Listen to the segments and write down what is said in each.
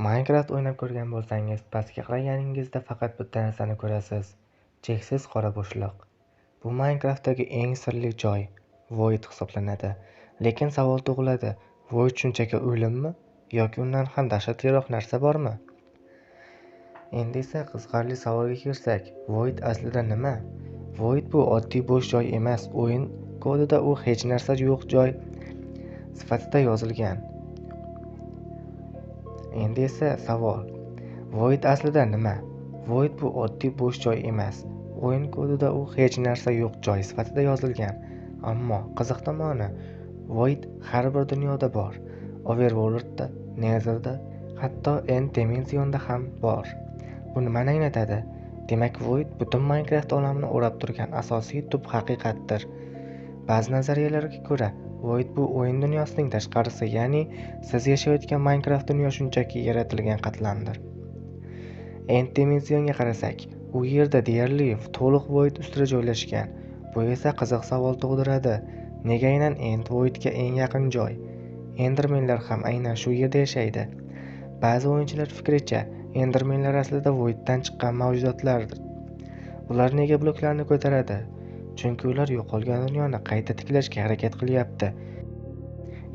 Minecraft o'ynab ko'rgan bo'lsangiz, pastga qaraganingizda faqat bitta narsani ko'rasiz. Cheksiz qora bo'shliq. Bu Minecraftdagi eng sirli joy, Void hisoblanadi. Lekin savol tug'iladi, Void shunchaki o'limmi yoki undan ham dahshatliroq narsa bormi? Endi esa qiziqarli savolga kirsak, Void aslida nima? Void bu oddiy bo'sh joy emas, o'yin kodida u hech narsa yo'q joy sifatida yozilgan. Endi esa savol, Void aslida nima? Void bu oddiy bo'sh joy emas, o'yin kodida u hech narsa yo'q joy sifatida yozilgan. Ammo qiziq tomoni, Void har bir dunyoda bor. Overworldda, Netherda, hatto End Dimensionda ham bor. Bu nimani anglatadi? Demak, Void butun Minecraft olamini o'rab turgan asosiy tub haqiqatdir. Ba'zi nazariyalarga ko'ra, Void bu o'yin dunyosining tashqarisi, ya'ni siz yashayotgan Minecraft dunyo shunchaki yaratilgan qatlamdir. End Dimensionga qarasak, u yerda deyarli to'liq Void ustida joylashgan. Bu esa qiziq savol tug'diradi. Nega aynan End Voidga eng yaqin joy? Endermenlar ham aynan shu yerda yashaydi. Ba'zi o'yinchilar fikricha, Endermenlar aslida Voiddan chiqqan mavjudotlardir. Ular nega bloklarni ko'taradi? Chunki ular yo'qolgan dunyoni qayta tiklashga harakat qilyapti.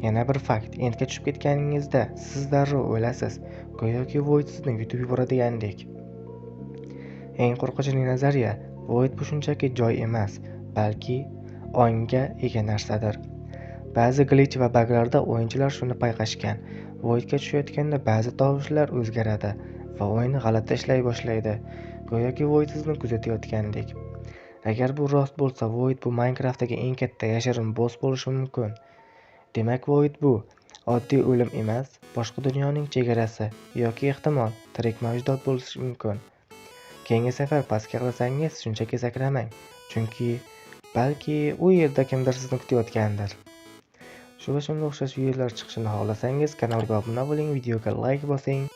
Yana bir fakt, Endga tushib ketganingizda siz darrov o'lasiz, go'yoki Void sizni yutib yuboradigandek. Eng qo'rqinchli nazariya, Void bu shunchaki joy emas, balki ongga ega narsadir. Ba'zi glitch va buglarda o'yinchilar shuni payqashgan. Voidga tushayotganda ba'zi tovushlar o'zgaradi va o'yin g'alati ishlay boshlaydi, go'yoki Void sizni kuzatayotgandek. Agar bu rost bo'lsa, Void bu Minecraftdagi eng katta yashirin boss bo'lishi mumkin. Demak, Void bu oddiy o'lim emas, boshqa dunyoning chegarasi yoki ehtimol tirik mavjudot bo'lishi mumkin. Keyingi safar pastga qarasangiz, shunchaki sakramang, chunki balki u yerda kimdir sizni kutayotgandir. Shu va shunga o'xshash videolar chiqishini xohlasangiz, kanalga obuna bo'ling, videoga like bosing.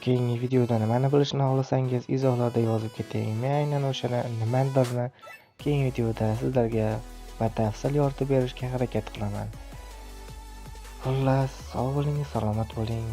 Keyingi videoda nimani bilishni xohlasangiz, izohlarda yozib keting. Men aynan o'shani nimadirni keyingi videoda sizlarga batafsil yoritib berishga harakat qilaman. Xullas, sog' bo'ling, salomat bo'ling.